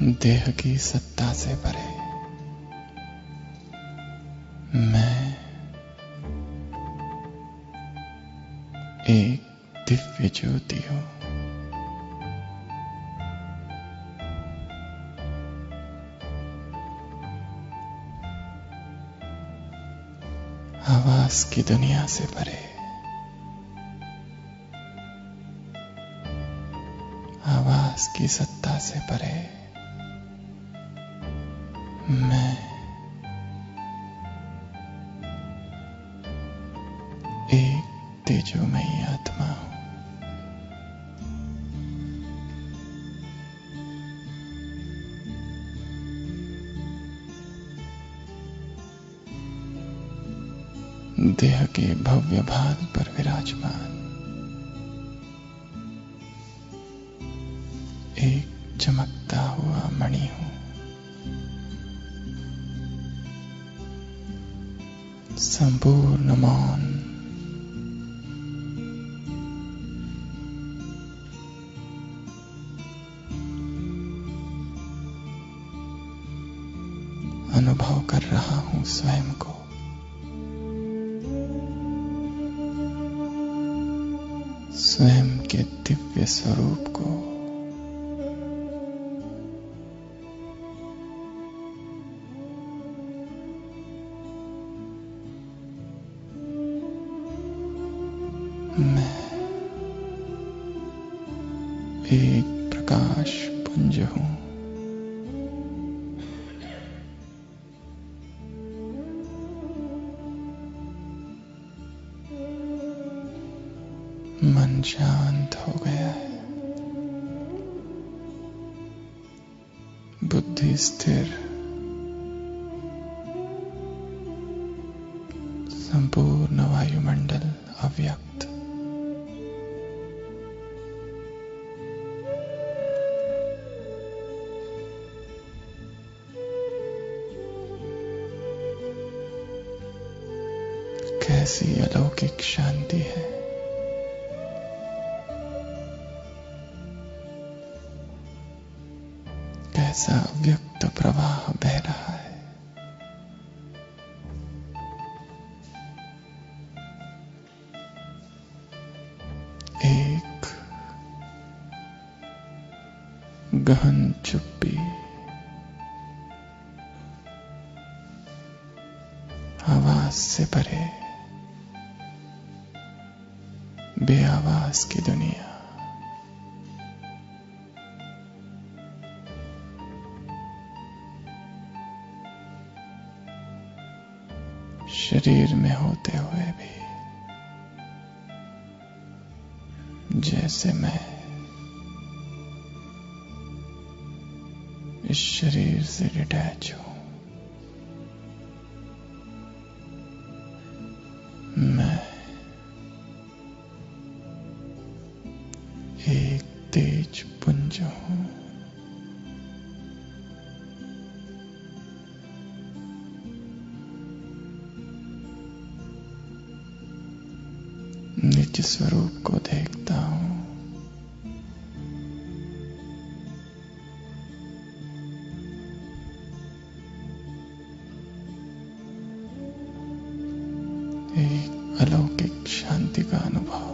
देह की सत्ता से परे मैं एक दिव्य ज्योति हूं। आवाज की दुनिया से परे आवाज की सत्ता से परे मैं एक तेजोमयी आत्मा हूं। देह के भव्य भाग पर विराजमान एक चमकता हुआ मणि हूं। संपूर्ण मौन अनुभव कर रहा हूं स्वयं को। स्वयं के दिव्य स्वरूप को। मैं एक प्रकाश पुंज हूं। मन शांत हो गया है। बुद्धि स्थिर। संपूर्ण वायुमंडल अव्यक्त। कैसी अलौकिक शांति है। कैसा अव्यक्त प्रवाह बह रहा है। एक गहन चुप्पी। आवाज से परे बेआवाज की दुनिया। शरीर में होते हुए भी जैसे मैं इस शरीर से डिटैच हूं। मैं एक तेज पुंज हूं। निज स्वरूप को देखता हूं। एक अलौकिक शांति का अनुभव।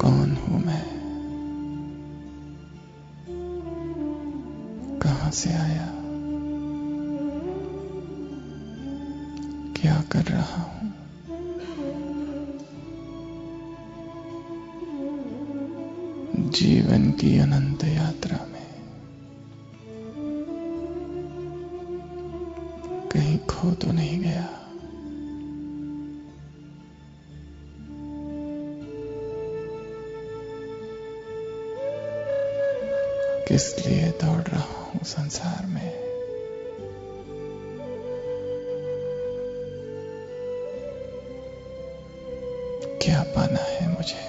कौन हूं मैं? कहां से आया? क्या कर रहा हूं? जीवन की अनंत यात्रा में कहीं खो तो नहीं गया? किस लिए दौड़ रहा हूं संसार में? क्या पाना है मुझे?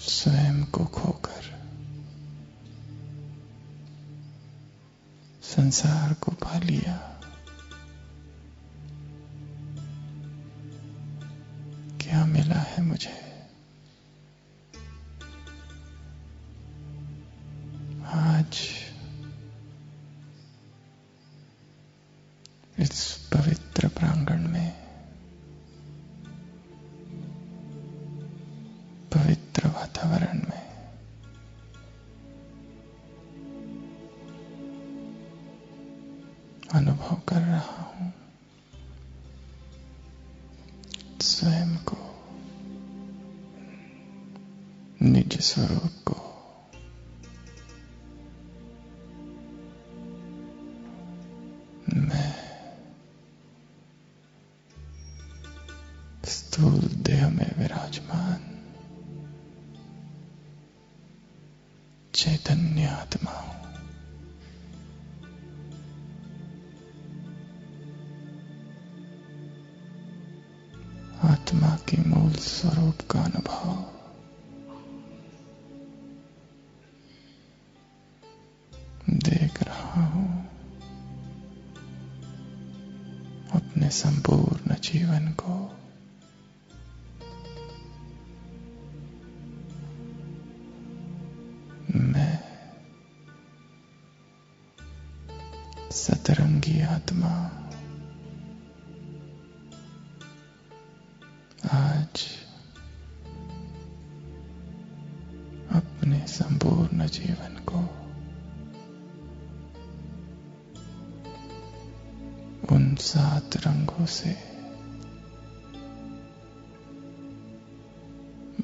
स्वयं को खोकर संसार को पा लिया। क्या मिला है मुझे? आज इस पवित्र प्रांगण में, पवित्र वातावरण में अनुभव कर रहा हूं स्वयं को, निज स्वरूप को। मैं स्थूल देह में विराजमान चैतन्य आत्मा हूं। आत्मा के मूल स्वरूप का अनुभव देख रहा हूं अपने संपूर्ण जीवन को। मैं सतरंगी आत्मा आज अपने संपूर्ण जीवन को उन 7 रंगों से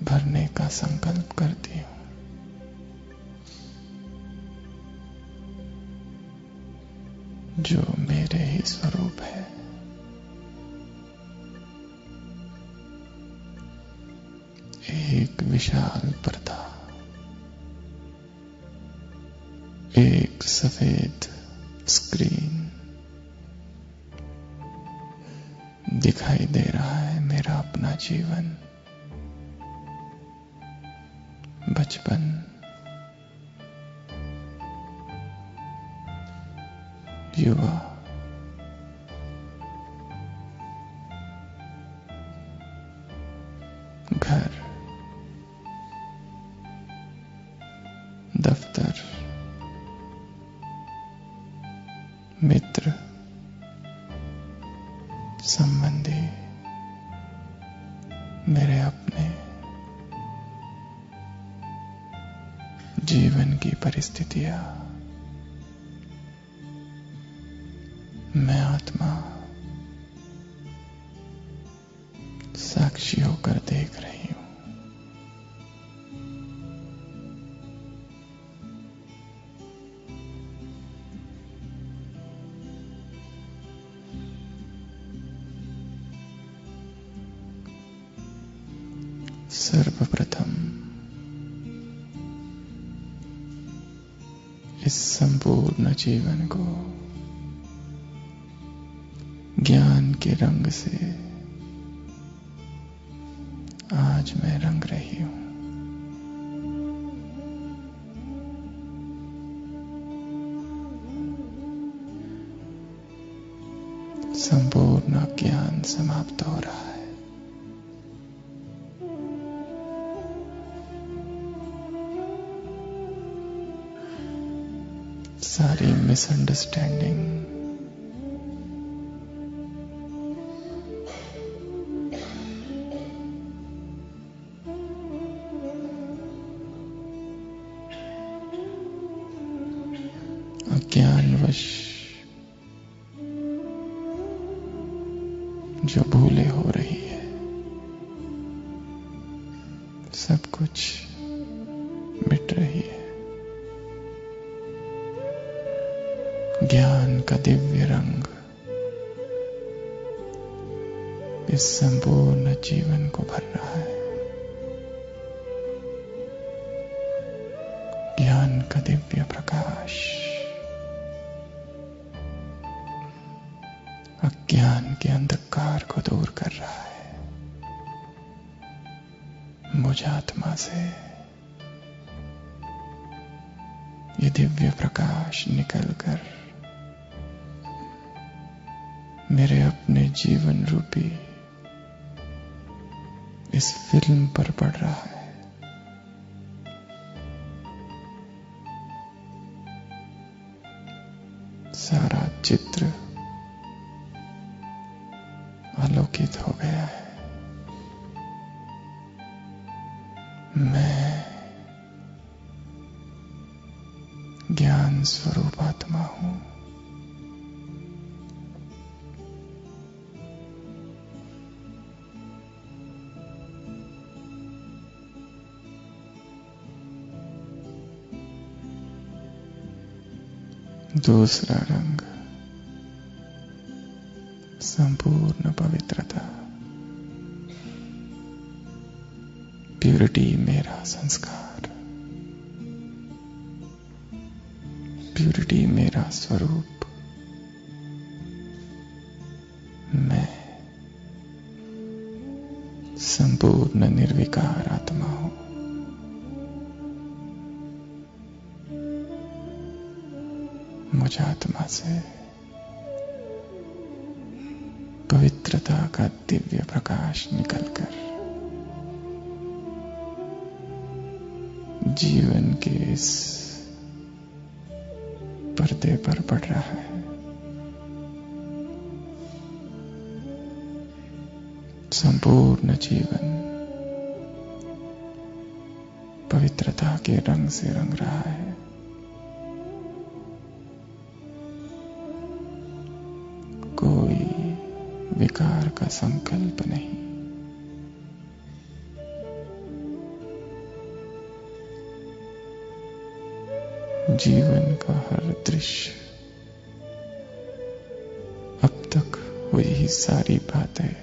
भरने का संकल्प करती हूं। जो मेरे ही स्वरूप है। एक विशाल पर्दा, एक सफेद स्क्रीन दिखाई दे रहा है। मेरा अपना जीवन, बचपन, युवा, घर, दफ्तर, मित्र, संबंधी, मेरे अपने जीवन की परिस्थितियां। मैं आत्मा साक्षी होकर देख रही हूं। सर्वप्रथम इस संपूर्ण जीवन को ज्ञान के रंग से आज मैं रंग रही हूं। संपूर्ण ज्ञान समाप्त हो रहा है। सारी मिसअंडरस्टैंडिंग, अज्ञानवश जो भूले हो रही है, सब कुछ मिट रही है। ज्ञान का दिव्य रंग इस संपूर्ण जीवन को भर रहा है। ज्ञान का दिव्य प्रकाश अज्ञान के अंधकार को दूर कर रहा है मुझ आत्मा से। ये दिव्य प्रकाश निकलकर मेरे अपने जीवन रूपी इस फिल्म पर पड़ रहा है। सारा चित्र आलोकित हो गया है। मैं ज्ञान स्वरूप आत्मा हूं। दूसरा रंग संपूर्ण पवित्रता। प्यूरिटी मेरा संस्कार, प्यूरिटी मेरा स्वरूप। मैं संपूर्ण निर्विकार आत्मा हूं। मुझ आत्मा से पवित्रता का दिव्य प्रकाश निकलकर जीवन के इस पर्दे पर पड़ रहा है। संपूर्ण जीवन पवित्रता के रंग से रंग रहा है। कोई विकार का संकल्प नहीं। जीवन का हर दृश्य, अब तक हुई सारी बातें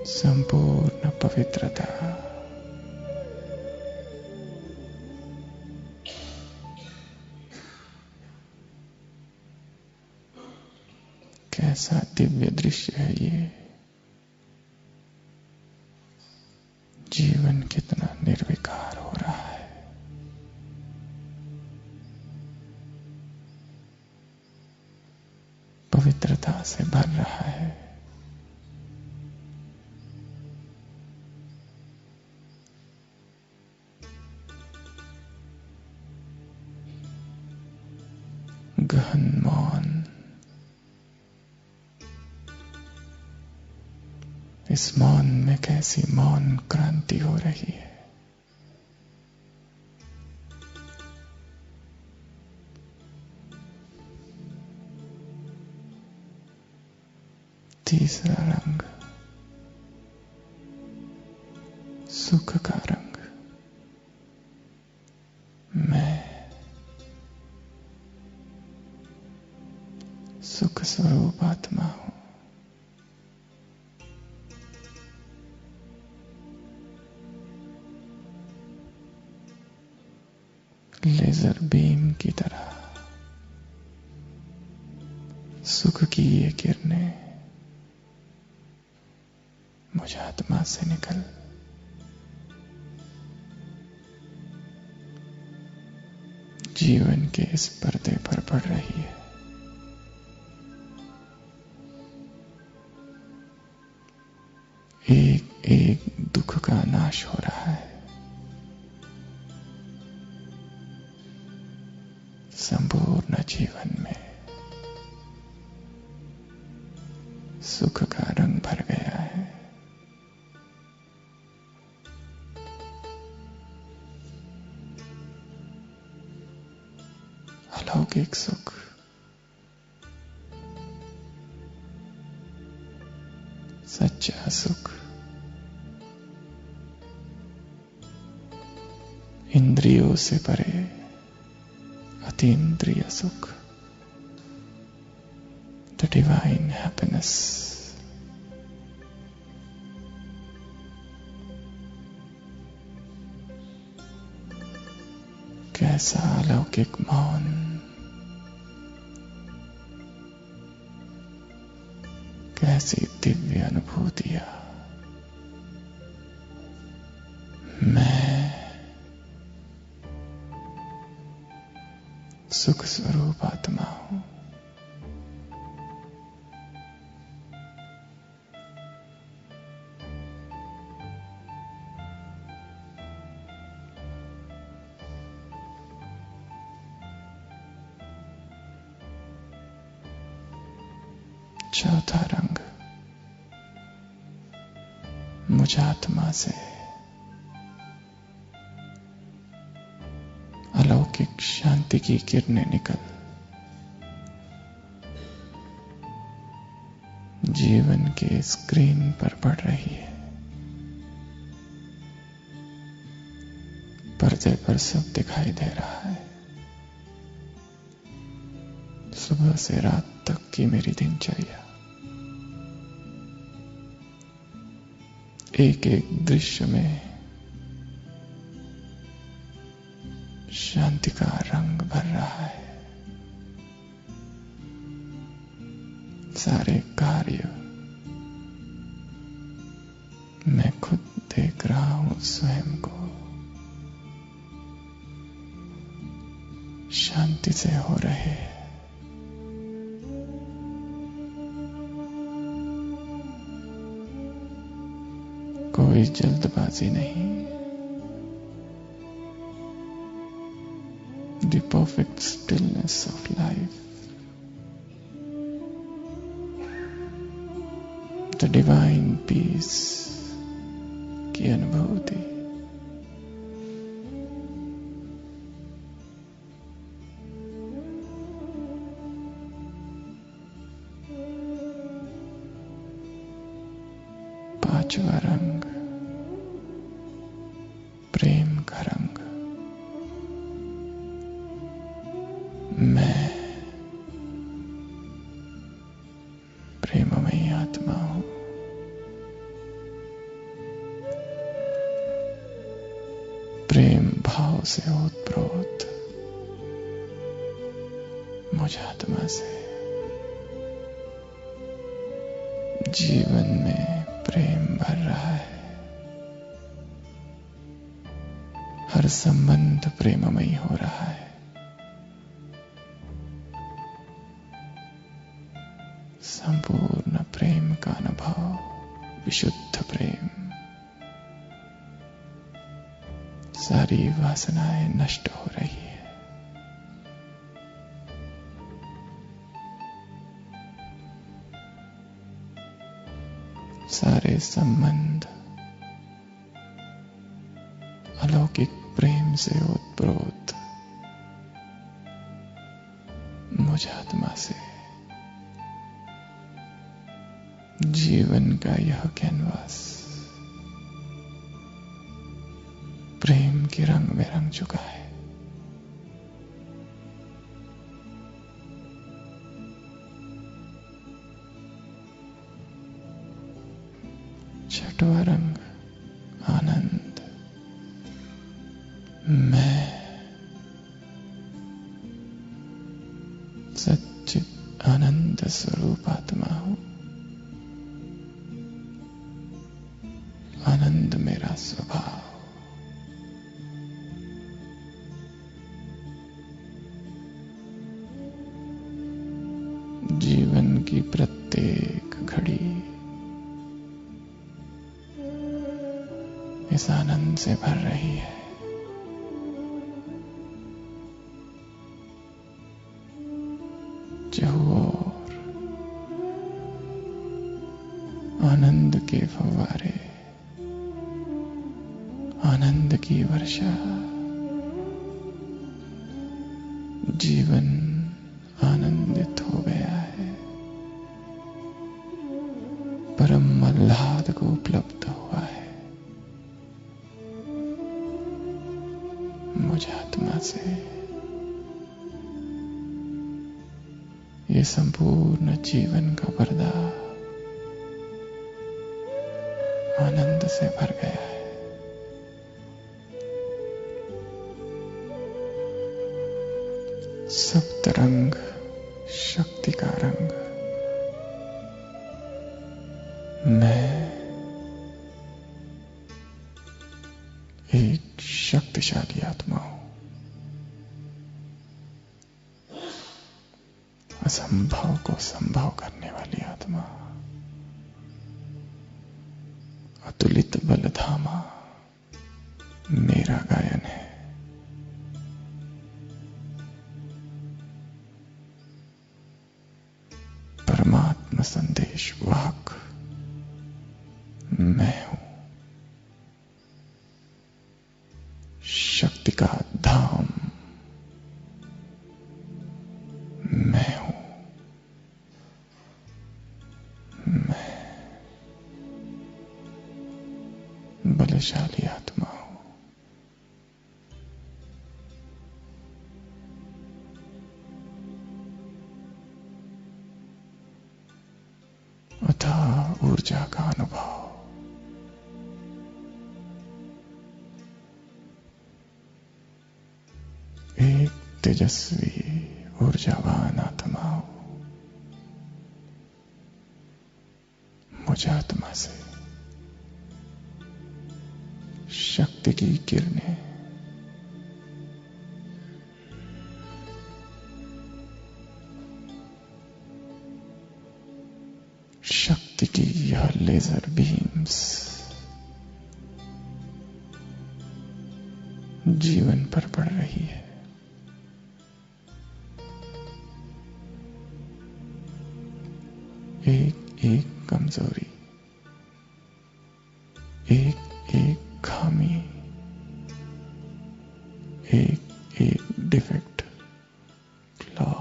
संपूर्ण पवित्रता। कैसा दिव्य दृश्य है ये। जीवन कितना निर्विकार हो रहा है। पवित्रता से भर रहा है। गहन मौन, इस मौन में कैसी मौन क्रांति हो रही है। तीसरा रंग सुख का रंग। मैं सुख स्वरूप आत्मा हूं। लेजर बीम की तरह सुख की ये किरणें मुझ आत्मा से निकल जीवन के इस पर्दे पर पड़ रही है। एक एक दुख का नाश हो रहा है। संपूर्ण जीवन में सुख का रंग भर गया है। अलौकिक सुख, सच्चा सुख, इंद्रियों से परे अतीन्द्रिय सुख, द डिवाइन हैप्पीनेस। कैसा अलौकिक मौन, कैसी दिव्य अनुभूतियां। मैं सुख स्वरूप आत्मा हूं। चौथा रंग, मुझ आत्मा से अलौकिक शांति की किरणें निकल जीवन के स्क्रीन पर पड़ रही है। पर्दे पर सब दिखाई दे रहा है। सुबह से रात तक की मेरी दिनचर्या, एक एक दृश्य में शांति का रंग भर रहा है। सारे कार्य मैं खुद देख रहा हूं, स्वयं को शांति से हो रहे हैं। कोई जल्दबाजी नहीं। The perfect stillness of life, the divine peace की अनुभूति। पांचवा रंग, प्रेम का रंग। मैं प्रेममयी आत्मा हूं। प्रेम भाव से ओतप्रोत मुझ आत्मा से जीवन में प्रेम भर रहा है। हर संबंध प्रेममयी हो रहा है। संपूर्ण प्रेम का अनुभव, विशुद्ध प्रेम। सारी वासनाएं नष्ट हो रही है। सारे संबंध अलौकिक प्रेम से ओतप्रोत मुझ आत्मा से जीवन का यह कैनवास प्रेम के रंग में रंग चुका है। छठवां रंग, आनंद। मैं सच्चित आनंद स्वरूप आत्मा हूं। आनंद मेरा स्वभाव। जीवन की प्रत्येक घड़ी इस आनंद से भर रही है। चहुओर आनंद के फव्वारे, आनंद की वर्षा। जीवन आनंदित हो गया है। परम आह्लाद को उपलब्ध हुआ है मुझ आत्मा से। ये संपूर्ण जीवन का पर्दा आनंद से भर गया है। सप्तरंग, शक्ति का रंग। मैं एक शक्तिशाली आत्मा हूं। असंभव को संभव करने वाली आत्मा, अतुलित बलधामा मेरा गायन है। परमात्मा संदेश वाहक मैं हूं। शक्ति का धाम मैं हूं। मैं बलशाली आत्मा हूं। अथाह ऊर्जा का अनुभव, एक तेजस्वी ऊर्जावान आत्मा हूं। मुझ आत्मा से शक्ति की किरणें शक्ति की यह लेजर बीम्स जीवन पर पड़ रही है। एक एक कमजोरी, एक एक खामी, एक एक डिफेक्ट, फ्लॉ,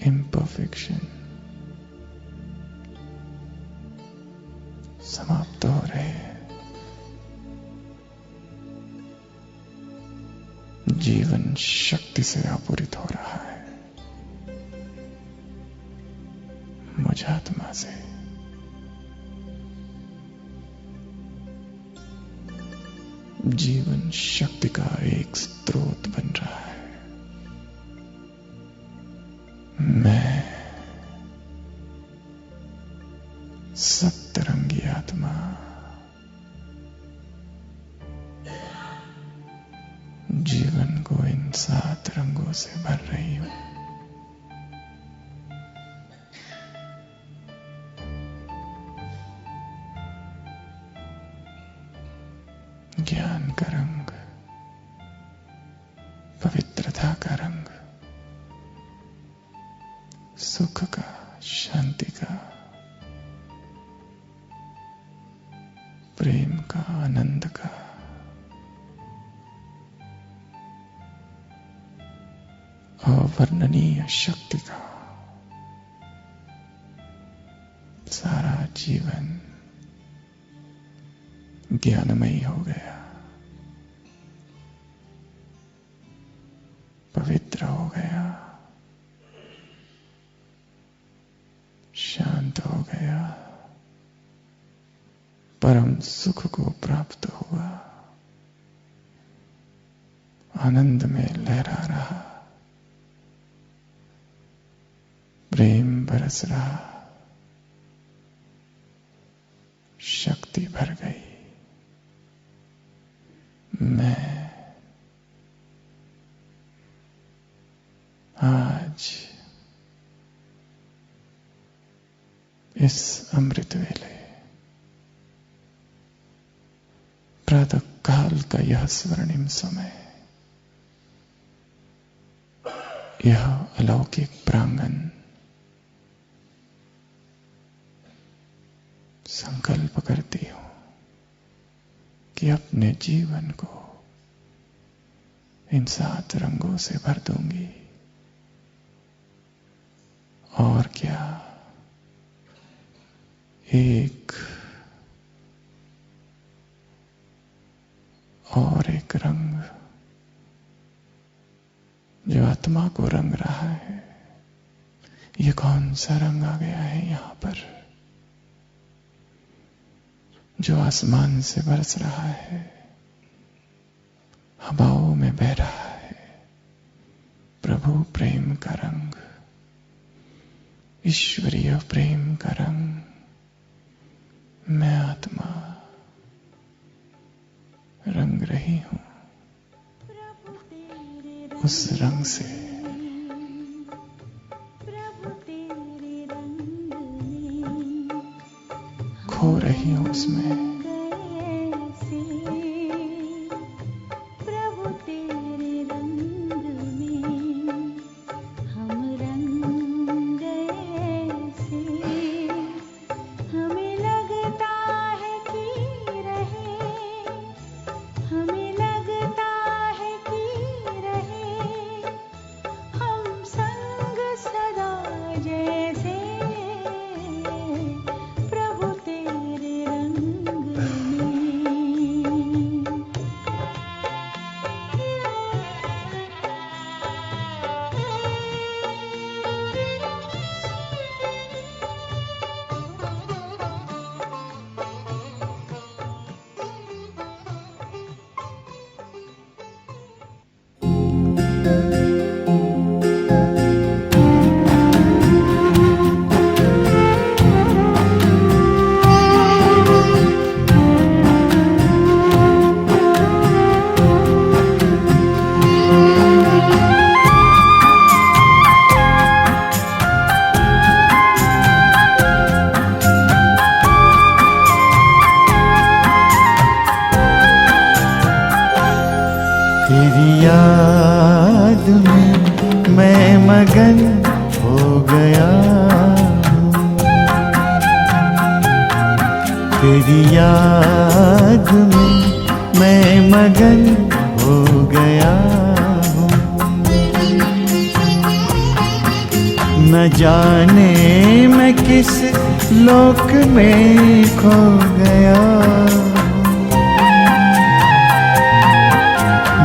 इम्परफेक्शन समाप्त हो रहे हैं। जीवन शक्ति से आपूरित हो रहा है। मुझ आत्मा से जीवन शक्ति का एक स्रोत बन रहा है। मैं सप्तरंगी आत्मा जीवन को इन 7 रंगों से भर रही हूं। ज्ञान का रंग, पवित्रता का रंग, सुख का, शांति का, प्रेम का, आनंद का, अवर्णनीय शक्ति का। सारा जीवन ज्ञानमयी हो गया, पवित्र हो गया, शांत हो गया, परम सुख को प्राप्त हुआ, आनंद में लहरा रहा, प्रेम बरस रहा, शक्ति भर गई। मैं आज इस अमृत वेले प्रातः काल का यह स्वर्णिम समय, यह अलौकिक प्रांगण संकल्प करती हूं कि अपने जीवन को इन 7 रंगों से भर दूंगी। और क्या, एक रंग जो आत्मा को रंग रहा है। ये कौन सा रंग आ गया है यहां पर, जो आसमान से बरस रहा है, हवाओं में बह रहा है। प्रभु प्रेम का रंग, ईश्वरीय प्रेम का रंग। मैं आत्मा रंग रही हूं उस रंग से। खो रही हूं उसमें। तेरी याद में मैं मगन हो गया हूँ, तेरी याद में मैं मगन हो गया हूँ। न जाने मैं किस लोक में खो गया,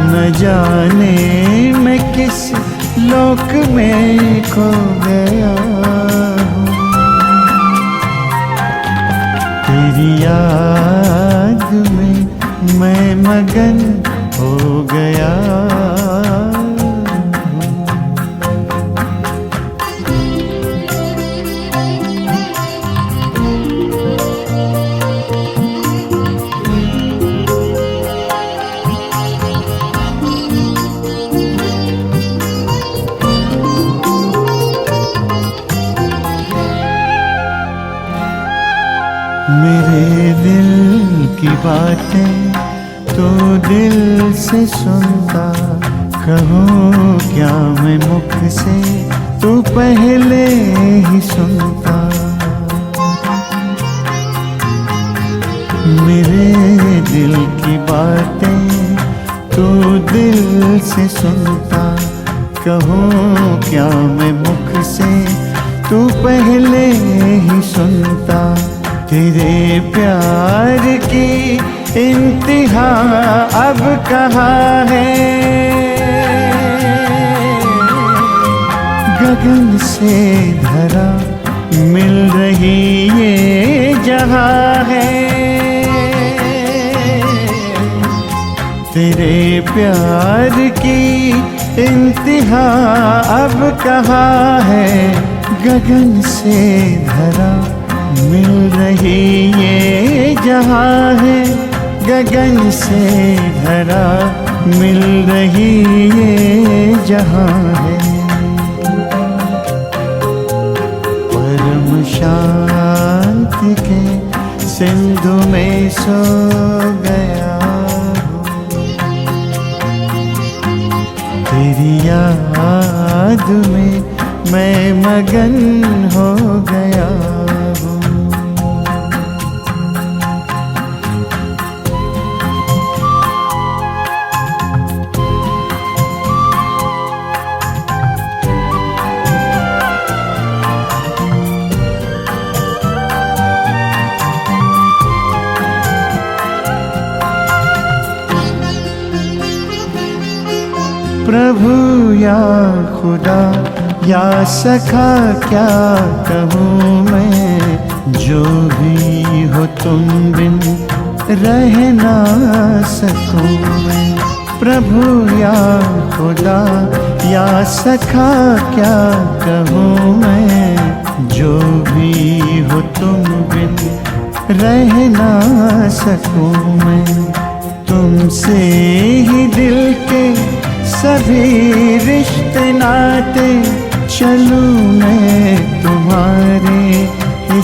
न जाने मैं किस लोक में खो गया हूँ। तेरी याद में मैं मगन हो गया हूँ। मेरे दिल की बातें तो दिल से सुनता, कहूँ क्या मैं मुख से तू पहले ही सुनता। मेरे दिल की बातें तो दिल से सुनता, कहूँ क्या मैं मुख से तू पहले ही सुनता। तेरे प्यार की इंतहा अब कहाँ है, गगन से धरा मिल रही ये जहाँ है। तेरे प्यार की इंतहा अब कहाँ है, गगन से धरा मिल रही ये जहाँ है, गगन से धरा मिल रही ये जहाँ है। परम शांति के सिंधु में सो गया हूँ, तेरी याद में मैं मगन हो गया हूँ। प्रभु या खुदा या सखा क्या कहूँ मैं, जो भी हो तुम बिन रह ना सकूँ मैं। प्रभु या खुदा या सखा क्या कहूँ मैं, जो भी हो तुम बिन रह ना सकूँ मैं। तुमसे ही दिल के सभी रिश्ते नाते, चलूं मैं तुम्हारे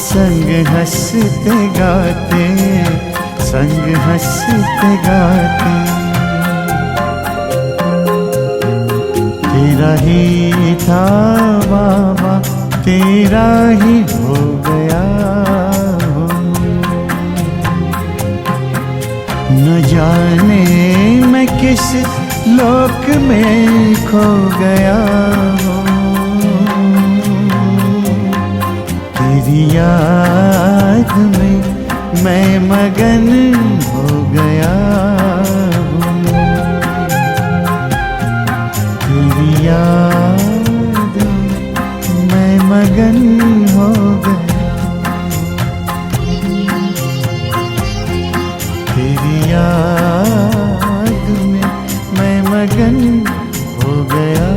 संग हंसते गाते, संग हंसते गाते। तेरा ही था बाबा, तेरा ही हो गया हो। न जाने मैं किस लोक में खो गया हूँ। तेरी याद में मैं मगन हो गया हूँ। तेरी याद में मैं मगन हो गया। तेरी याद में मैं मगन हो गया।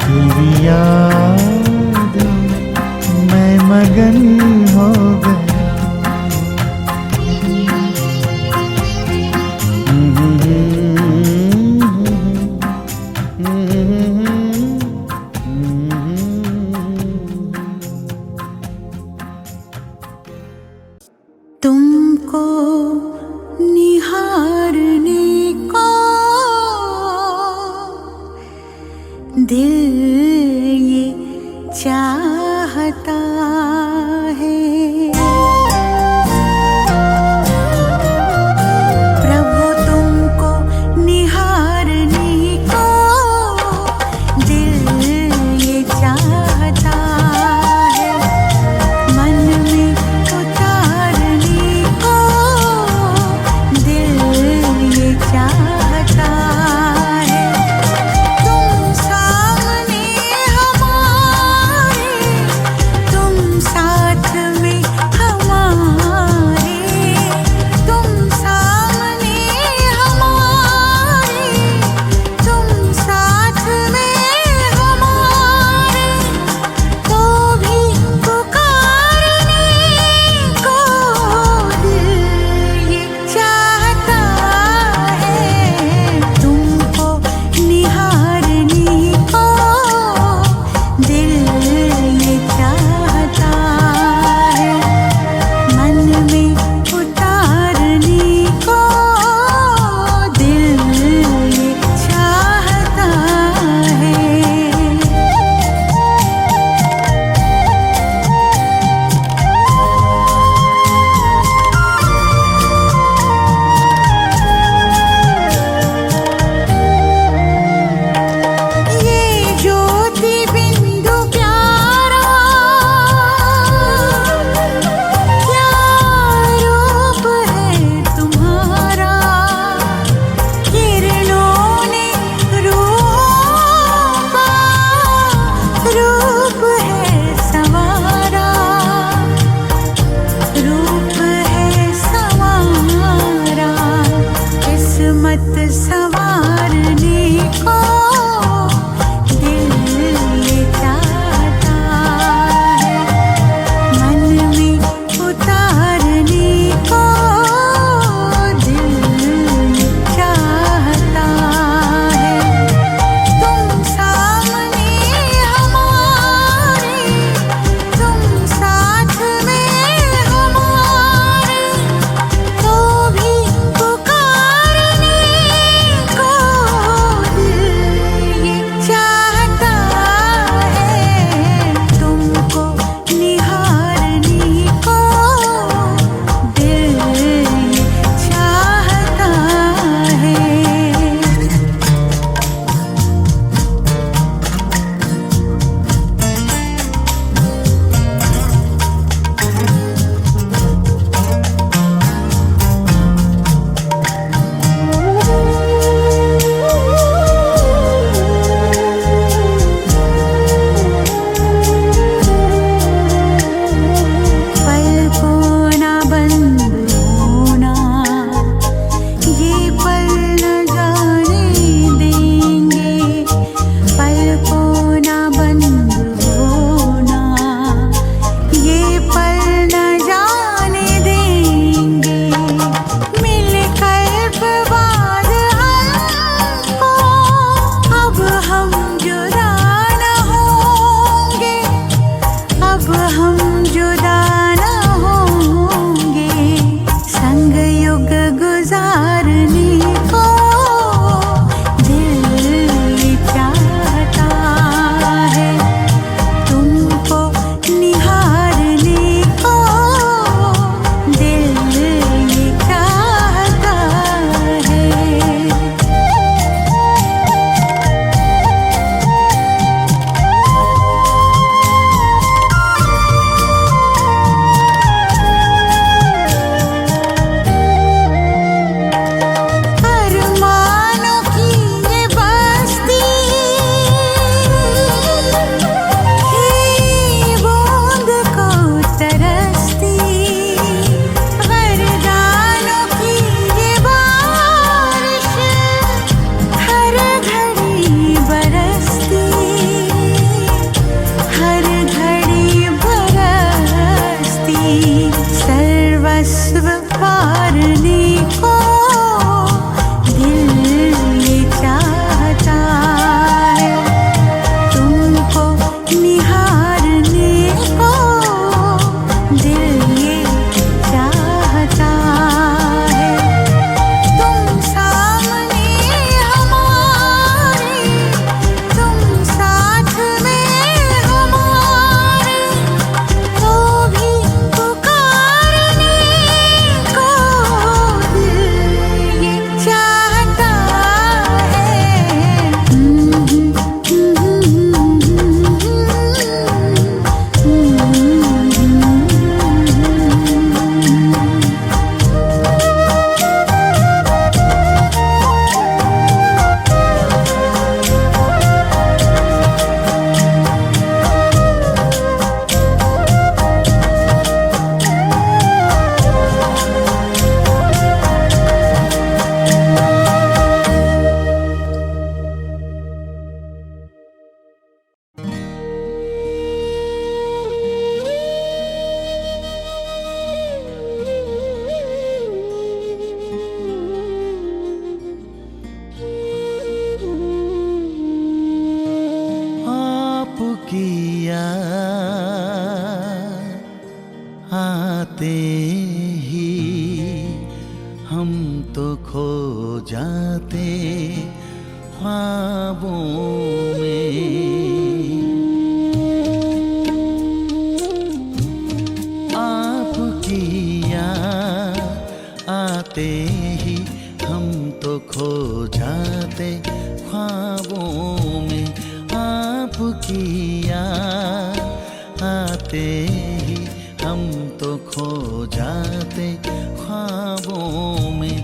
तेरी याद में मैं मगन हो गया। तुमको निहारने को दिल ये चाहता है। प्रभु तुमको निहारने को दिल ये चाहता है। मन में उतारने को दिल ये चाहता है। तुम सामने हमारे, तुम साथ में हमारे, तुम सामने हमारे, तुम साथ में हमारे, तो भी पुकारने को दिल ये चाहता है। तुमको निहारने को दिल ये चाहता है। मन में उतारने को दिल ये चाहता है। ये ज्योति बिंदु प्यारा, क्या रूप है तुम्हारा। किरणों ने रूहों का रूप है संवारा, रूप है संवारा। किस्मत संवारने को दिल ये चाहता है। मन में उतारने को दिल ये चाहता है। तुम सामने हमारे, तुम साथ में हमारे, तो भी पुकारने जाते ख्वाबों में। आपकी याद आते ही हम तो खो जाते ख्वाबों में। आपकी याद आते ही हम तो खो जाते ख्वाबों में।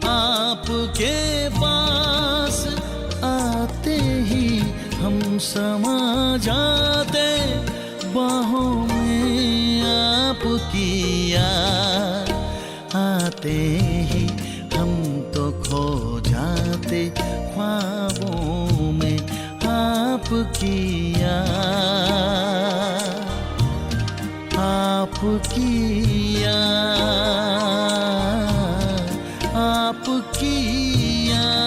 आपके पास आते ही हम समा जाते बाहों में। आपकी याद आते ही हम तो खो जाते ख्वाबों में। आपकी याद, आपकी याद, आपकी याद।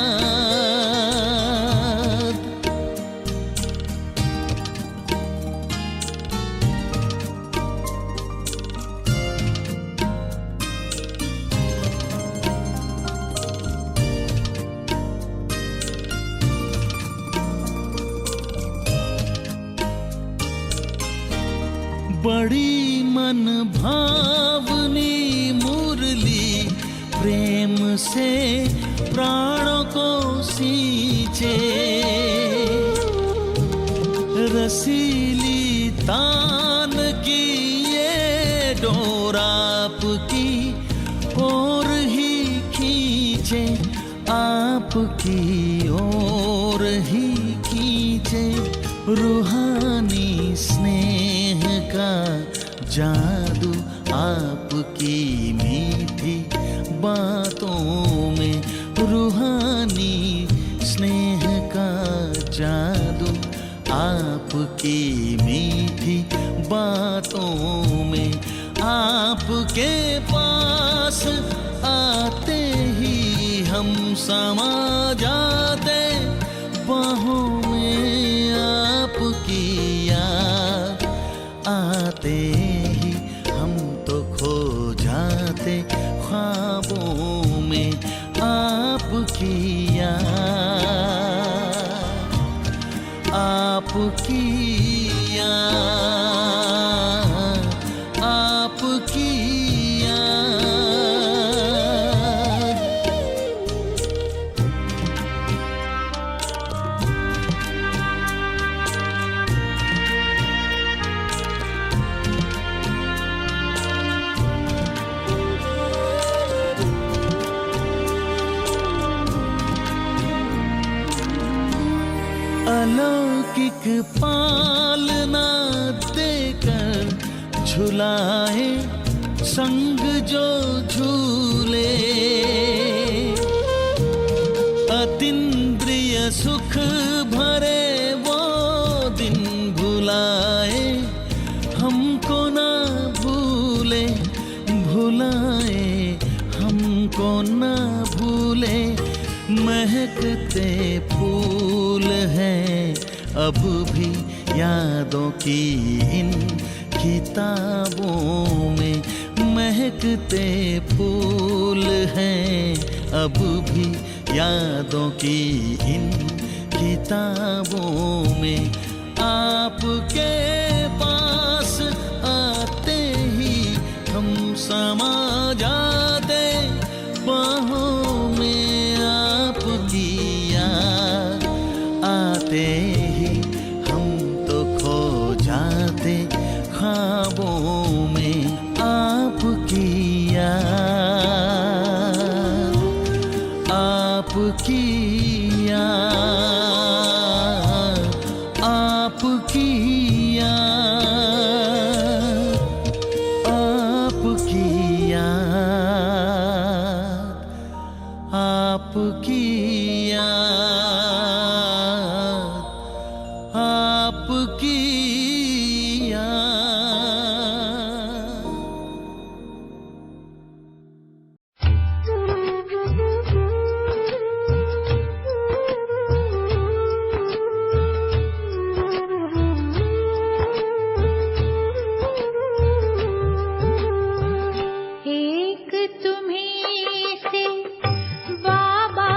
बड़ी मन भावनी मुरली प्रेम से प्राणों को सींचे। रसीली तान की ये डोर आपकी ओर ही खींचे। आपकी ओर ही खींचे। रूहानी स्नेह का जादू आपकी मीठी बातों में। रूहानी स्नेह का जादू आपकी मीठी बातों में। आपके पास आते ही हम समा जाते बाहों में। आपकी याद आते ही हम तो खो जाते ख्वाबों में। आपकी याद, आपकी याद, आपकी याद। अलौकिक पालना देकर झुलाए संग जो झूले। अतीन्द्रिय सुख भरे वो दिन भुलाए हमको ना भूले। भुलाए हमको ना भूले। महकते फूल हैं अब भी यादों की इन किताबों में। महकते फूल हैं अब भी यादों की इन किताबों में। आपके पास आते ही हम समा जाते बाहों में। आपकी याद आते ही हम तो खो जाते ख्वाबों में। आपकी याद, आपकी याद, आपकी याद, आपकी याद, आपकी याद, आपकी याद। एक तुम्हीं से बाबा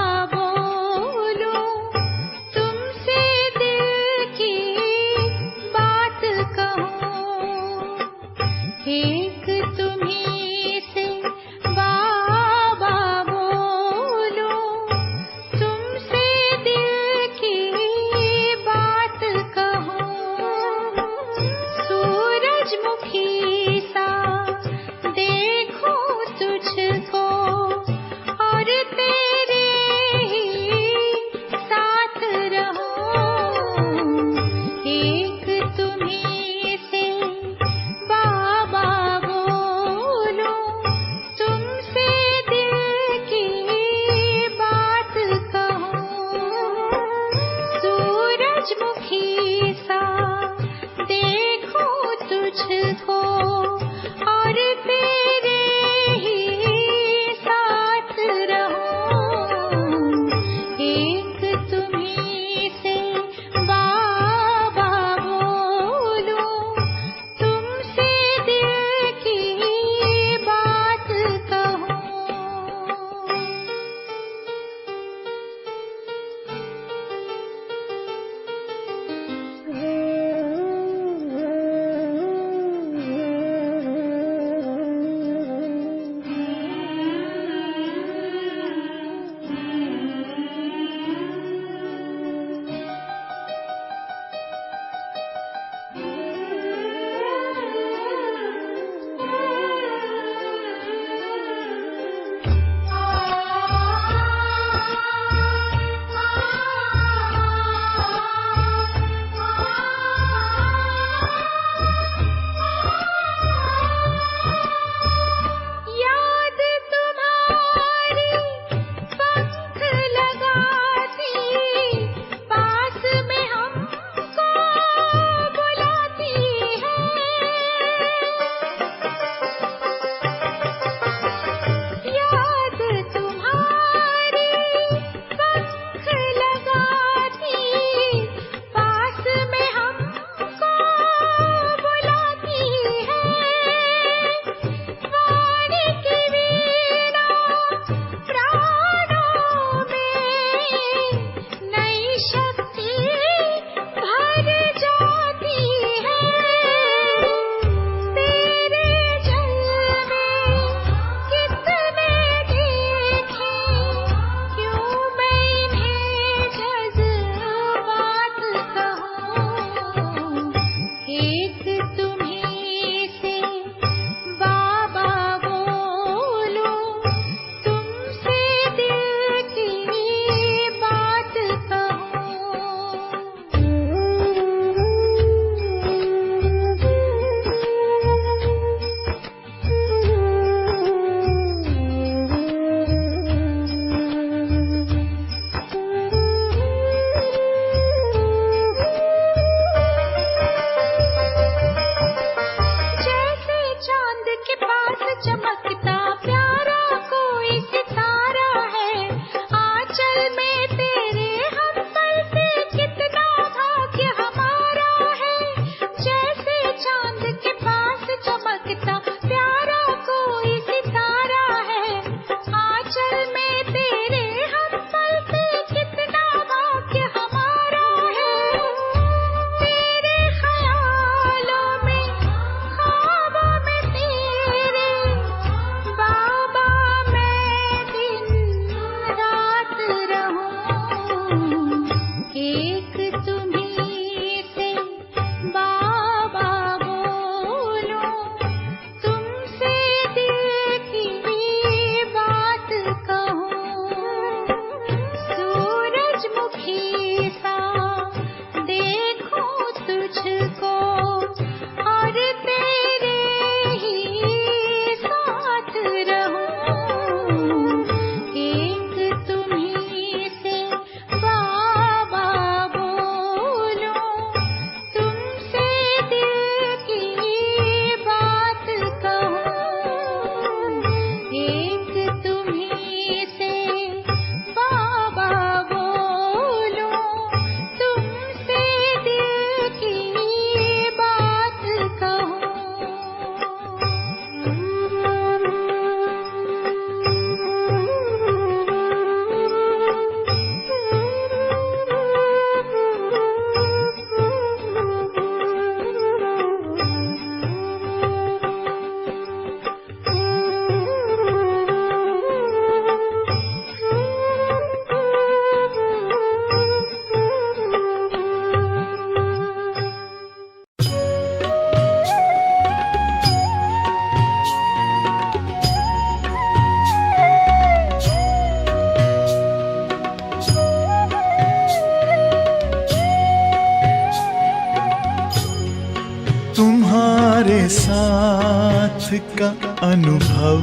का अनुभव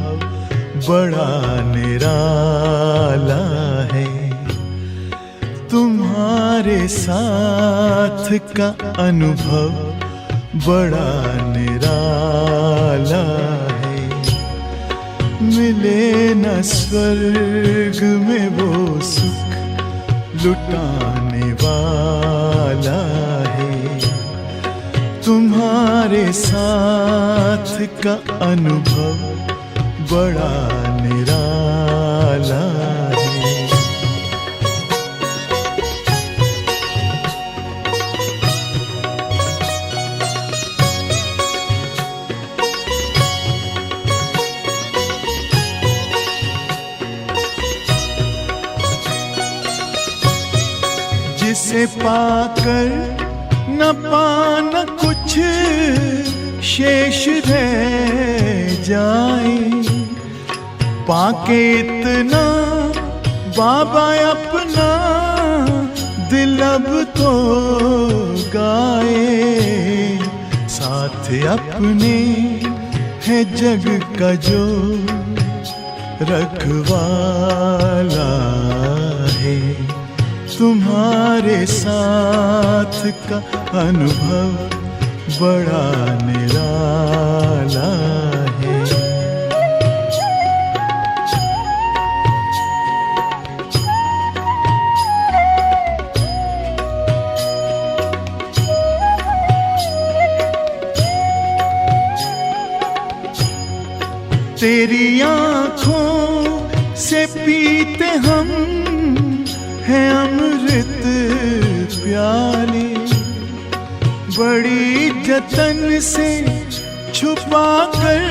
बड़ा निराला है। तुम्हारे साथ का अनुभव बड़ा निराला है। मिले न स्वर्ग में वो सुख लुटाने वाला है। तुम्हारे साथ का अनुभव बड़ा निराला है। जिसे पाकर न पाना कुछ शेष रह जाए, पाके इतना बाबा अपना दिल अब तो गाए। साथ अपने है जग का जो रखवाला है। तुम्हारे साथ का अनुभव बड़ा निराला है। तेरी आँखों से पीते हम है अमृत प्याले। बड़ी जतन से छुपा कर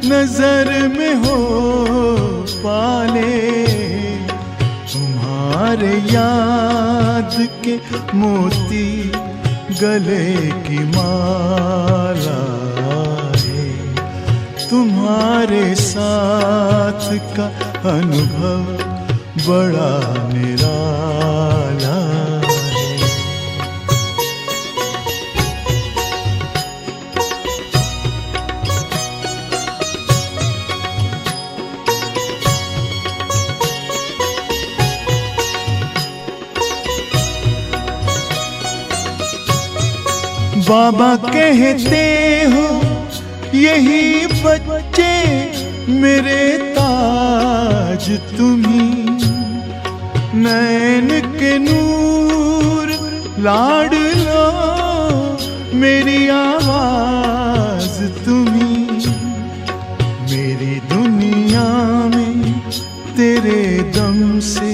नजर में हो पाले। तुम्हारे याद के मोती गले की माला है। तुम्हारे साथ का अनुभव बड़ा निराला है। बाबा कहते हो यही बच्चे मेरे ताज तुम्ही। नैन के नूर लाड लो मेरी आवाज तुम्ही। मेरी दुनिया में तेरे दम से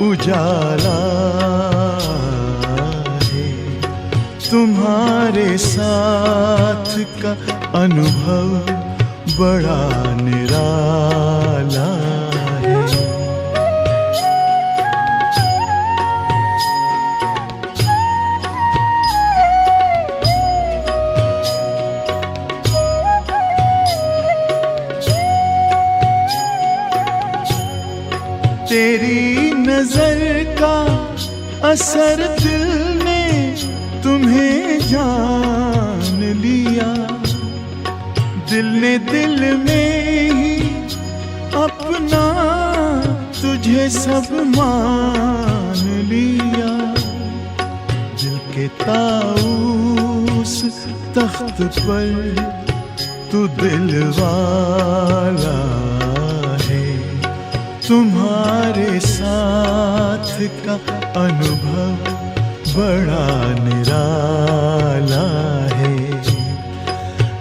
उजाला है। तुम्हारे साथ का अनुभव बड़ा निराला है। तेरी नजर का असर दिल ने तुम्हें जान लिया। दिल ने दिल में ही अपना तुझे सब मान लिया। दिल के ताऊस तख्त पर तू दिल वाला है। तुम्हारे साथ का अनुभव बड़ा निराला है।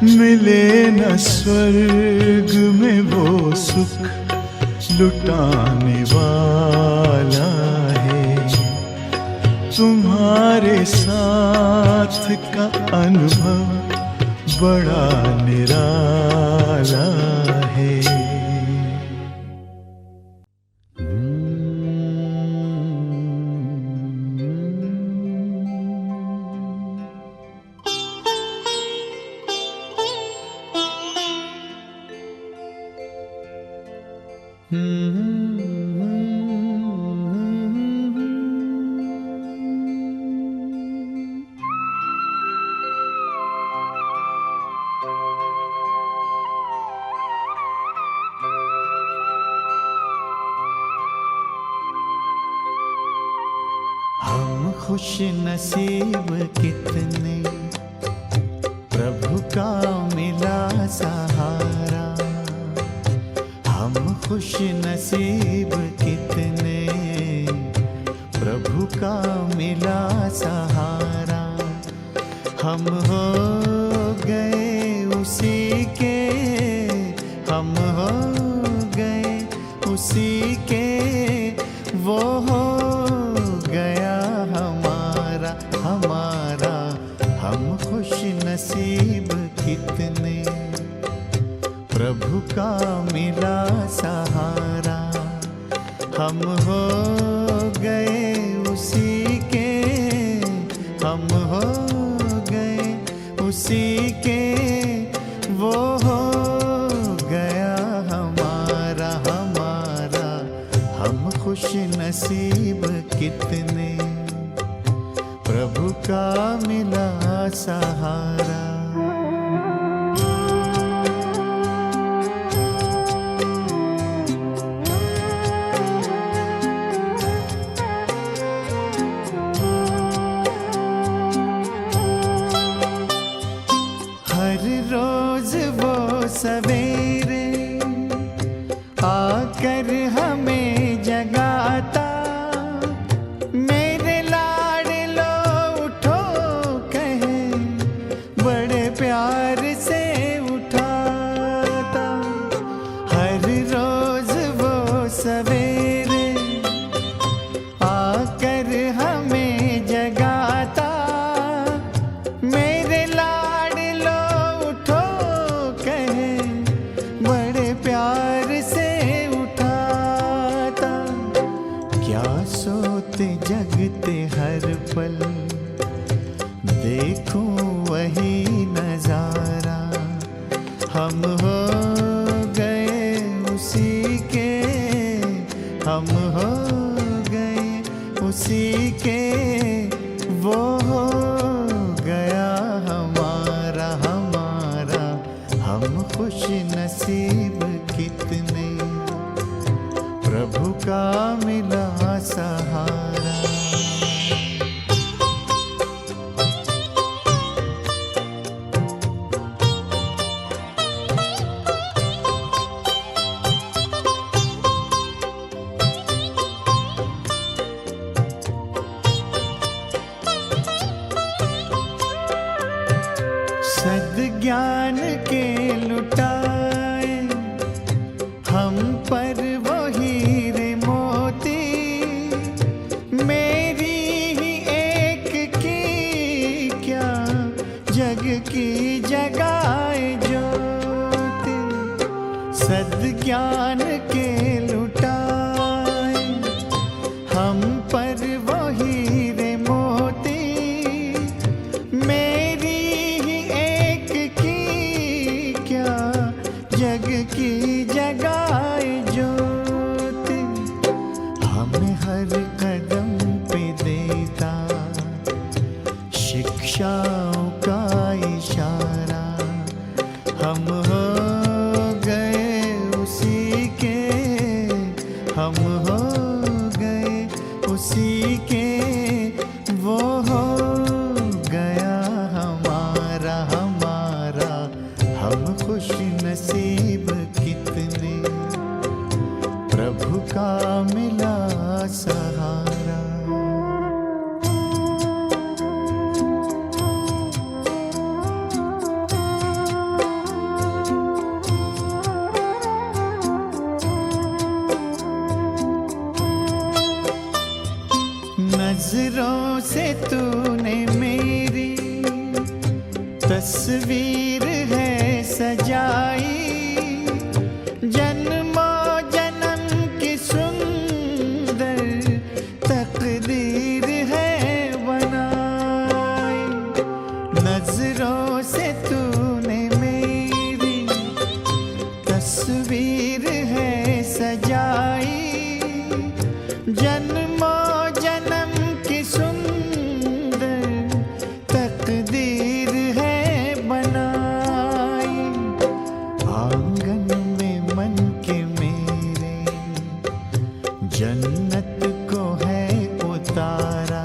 मिले न स्वर्ग में वो सुख लुटाने वाला है। तुम्हारे साथ का अनुभव बड़ा निराला है। खुश नसीब कितने, प्रभु का मिला सहारा। हम खुश नसीब कितने, प्रभु का मिला सहारा। हम हो गए उसी के, हम हो गए उसी के, वो हो गया हमारा हमारा। हम खुश नसीब कितने, प्रभु का मिला सहारा। हम हो गए उसी के, हम हो गए उसी के, वो हो गया हमारा हमारा। हम खुश नसीब कितने, प्रभु का मिला सहारा। हर रोज वो सवेरे आकर हमें जगाता, मेरे लाडलो उठो कहे, बड़े प्यार से उठाता। हर रोज वो सवेरे आकर हमें जगाता, मेरे लाडलो उठो कहे, बड़े प्यार से उठाता। क्या सोते जगते हर पल, देखूं वही नजारा। हम हो गए उसी के, हम हो गए उसी के, वो हो गया हमारा हमारा। हम खुश नसीब कितने, प्रभु का मिला सहारा। सद्ज्ञान के लुटाए हम पर वो हीरे मोती, मेरी ही एक की क्या जग की जगाए ज्योति। सद्ज्ञान के लुटाए हम पर वो हीरे मोती, मेरी ही एक की क्या जग की जगाए ज्योति। हमें हर कदम पे देता शिक्षाओं का इशारा। हम हो गए उसी के, हम हो गए उसी के, वो हो गया हमारा हमारा। हम खुश नसीब कितने, प्रभु का मिला सहारा। नजरों से तूने मेरी तस्वीर है सजाई, जन्मों जन्म की सुंदर तकदीर है बनाई। नजरों से तूने मेरी तस्वीर है सजाई, जन्मों जन्म की सुंदर तकदीर है बनाई। आंगन में मन के मेरे जन्नत को है उतारा,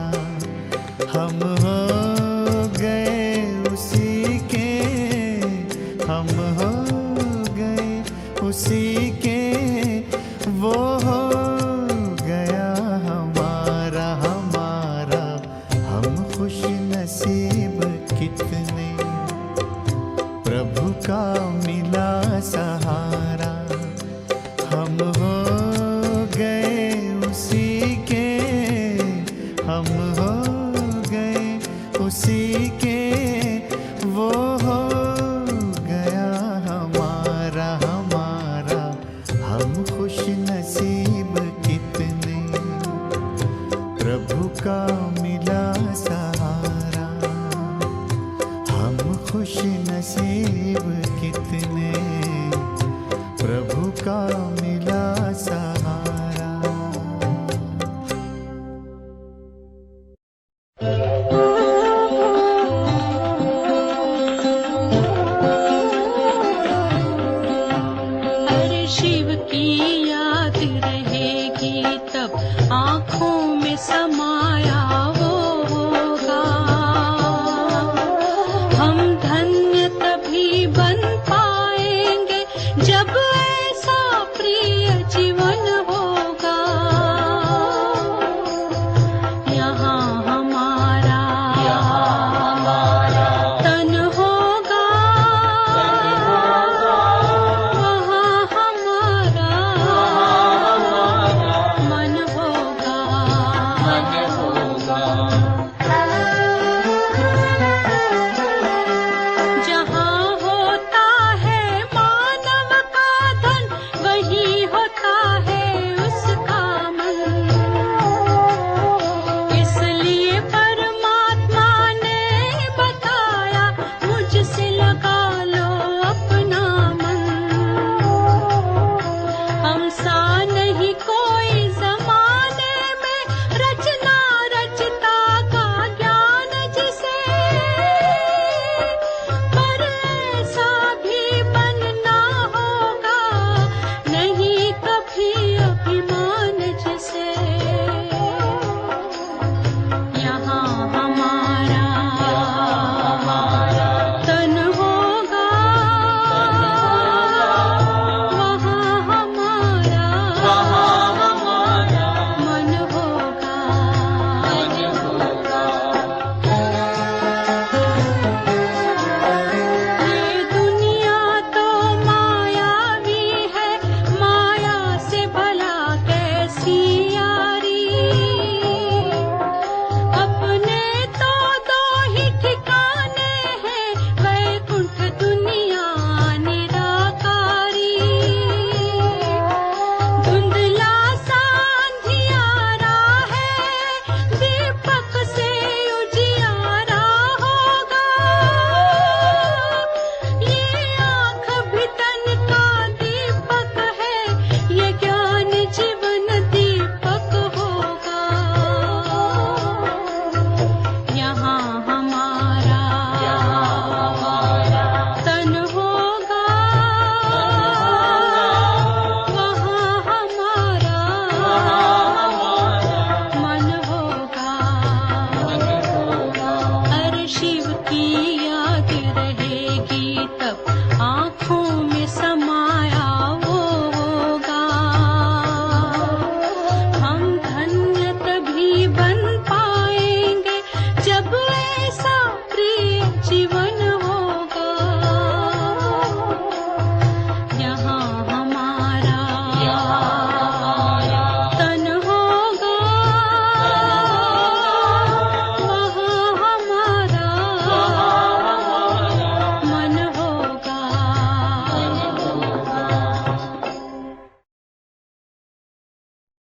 का मिला सहारा। हम खुश नसीब कितने, प्रभु का मिला सहारा। अरे शिव की याद रहेगी तब आँखों में समाया